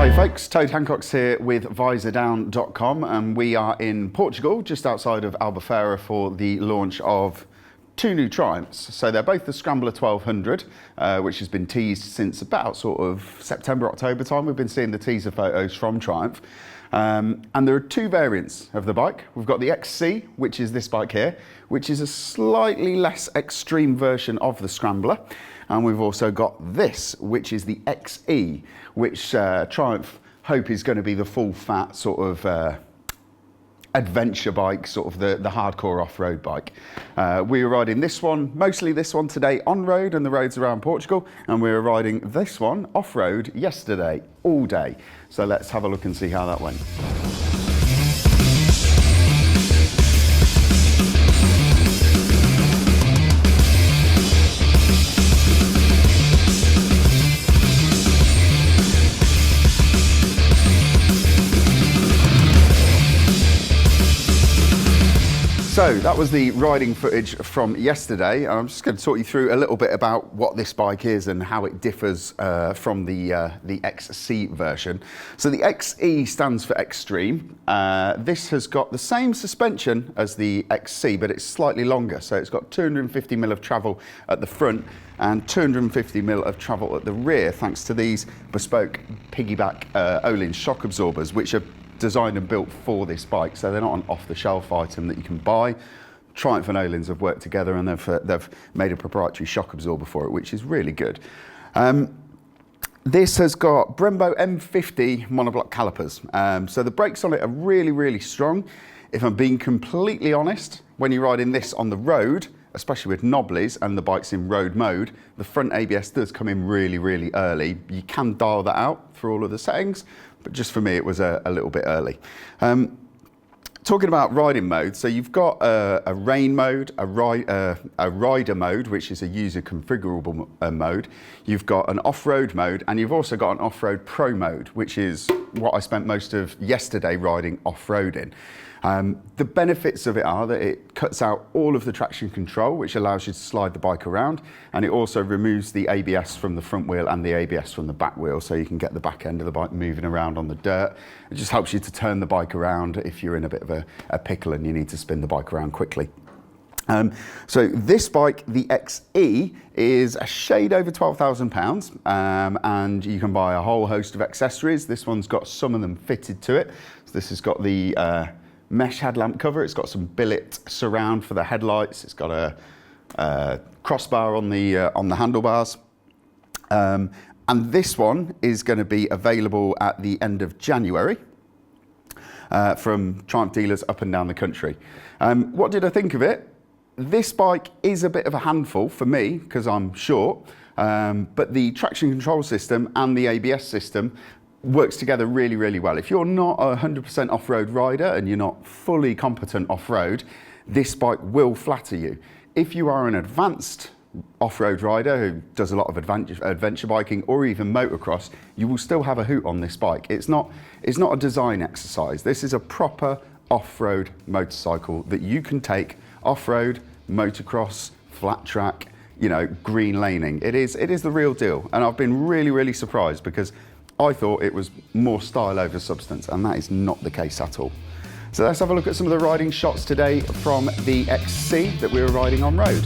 Hi folks, Toad Hancock's here with Visordown.com, and we are in Portugal, just outside of Albufeira, for the launch of two new Triumphs. So they're both the Scrambler 1200, which has been teased since about sort of September, October time. We've been seeing the teaser photos from Triumph. And there are two variants of the bike. We've got the XC, which is this bike here, which is a slightly less extreme version of the Scrambler. And we've also got this, which is the XE, which Triumph hope is going to be the full fat sort of adventure bike, sort of the hardcore off-road bike. We were riding this one, mostly this one today on road and the roads around Portugal, and we were riding this one off-road yesterday, all day. So let's have a look and see how that went. So that was the riding footage from yesterday, and I'm just going to talk you through a little bit about what this bike is and how it differs from the XC version. So the XE stands for Extreme. This has got the same suspension as the XC, but it's slightly longer. So it's got 250mm of travel at the front and 250mm of travel at the rear, thanks to these bespoke piggyback Öhlins shock absorbers, which are designed and built for this bike, so they're not an off-the-shelf item that you can buy. Triumph and Öhlins have worked together, and they've made a proprietary shock absorber for it, which is really good. This has got Brembo M50 monoblock calipers, so the brakes on it are really, really strong. If I'm being completely honest, when you're riding this on the road, especially with knobblies and the bike's in road mode, the front ABS does come in really, really early. You can dial that out through all of the settings, but just for me, it was a little bit early. Talking about riding mode, so you've got a rain mode, a rider mode, which is a user configurable mode. You've got an off-road mode, and you've also got an off-road pro mode, which is what I spent most of yesterday riding off-road in. The benefits of it are that it cuts out all of the traction control, which allows you to slide the bike around, and it also removes the ABS from the front wheel and the ABS from the back wheel, so you can get the back end of the bike moving around on the dirt. It just helps you to turn the bike around if you're in a bit of a pickle and you need to spin the bike around quickly. So this bike, the XE, is a shade over £12,000, and you can buy a whole host of accessories. This one's got some of them fitted to it. So this has got the mesh headlamp cover. It's got some billet surround for the headlights. It's got a crossbar on the handlebars. And this one is going to be available at the end of January from Triumph dealers up and down the country. What did I think of it? This bike is a bit of a handful for me because I'm short, but the traction control system and the ABS system works together really, really well. If you're not a 100% off-road rider and you're not fully competent off-road, this bike will flatter you. If you are an advanced off-road rider who does a lot of adventure biking or even motocross, you will still have a hoot on this bike. It's not a design exercise. This is a proper off-road motorcycle that you can take off-road, motocross, flat track, you know, green laning. It is the real deal. And I've been really, really surprised because I thought it was more style over substance, and that is not the case at all. So let's have a look at some of the riding shots today from the XC that we were riding on road.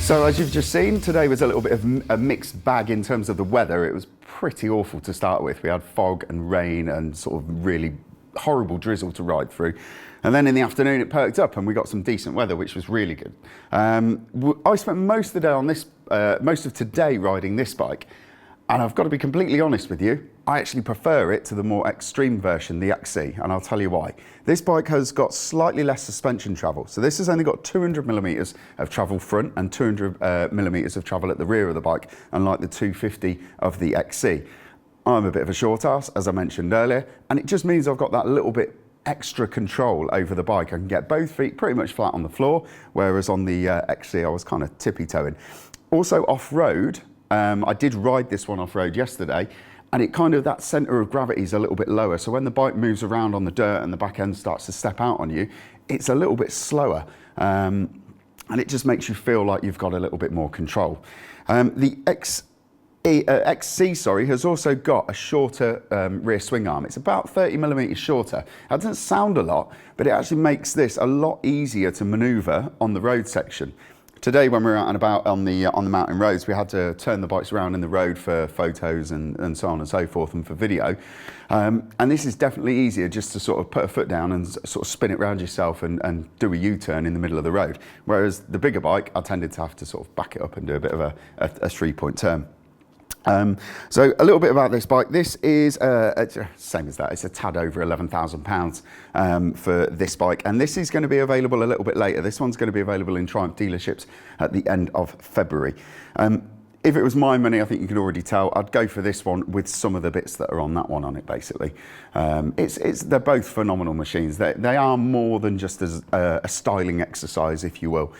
So as you've just seen, today was a little bit of a mixed bag in terms of the weather. It was pretty awful to start with. We had fog and rain and sort of really horrible drizzle to ride through, and then in the afternoon it perked up and we got some decent weather, which was really good. I spent most of the day on this, most of today riding this bike, and I've got to be completely honest with you, I actually prefer it to the more extreme version, the XC, and I'll tell you why. This bike has got slightly less suspension travel, so this has only got 200mm of travel front and 200mm of travel at the rear of the bike, unlike the 250 of the XC. I'm a bit of a short ass, as I mentioned earlier, and it just means I've got that little bit extra control over the bike. I can get both feet pretty much flat on the floor, whereas on the XC I was kind of tippy-toeing. Also off-road, I did ride this one off-road yesterday, and it kind of, that center of gravity is a little bit lower. So when the bike moves around on the dirt and the back end starts to step out on you, it's a little bit slower. And it just makes you feel like you've got a little bit more control. The XC has also got a shorter rear swing arm. It's about 30 millimeters shorter. That doesn't sound a lot, but it actually makes this a lot easier to maneuver on the road section. Today, when we were out and about on the mountain roads, we had to turn the bikes around in the road for photos and so on and so forth, and for video. And this is definitely easier just to sort of put a foot down and sort of spin it around yourself and do a U-turn in the middle of the road. Whereas the bigger bike, I tended to have to sort of back it up and do a bit of a 3-point turn. So a little bit about this bike. This is same as that. It's a tad over £11,000 for this bike, and this is going to be available a little bit later. This one's going to be available in Triumph dealerships at the end of February. If it was my money, I think you can already tell, I'd go for this one with some of the bits that are on that one on it, basically. They're both phenomenal machines. They are more than just as a styling exercise, if you will.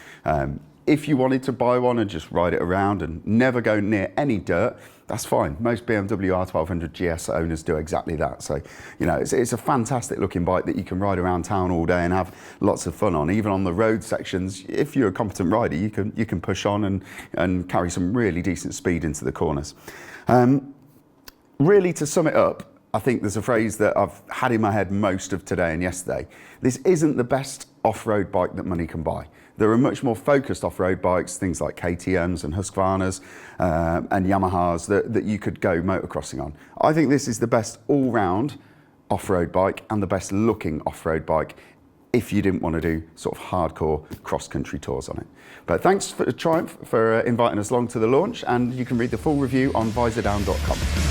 If you wanted to buy one and just ride it around and never go near any dirt, that's fine. Most BMW R1200 GS owners do exactly that. So, you know, it's a fantastic looking bike that you can ride around town all day and have lots of fun on. Even on the road sections, if you're a competent rider, you can push on and carry some really decent speed into the corners. Really, to sum it up, I think there's a phrase that I've had in my head most of today and yesterday. This isn't the best off-road bike that money can buy. There are much more focused off-road bikes, things like KTMs and Husqvarnas and Yamahas that you could go motocrossing on. I think this is the best all-round off-road bike and the best looking off-road bike if you didn't want to do sort of hardcore cross-country tours on it. But thanks for Triumph for inviting us along to the launch, and you can read the full review on Visordown.com.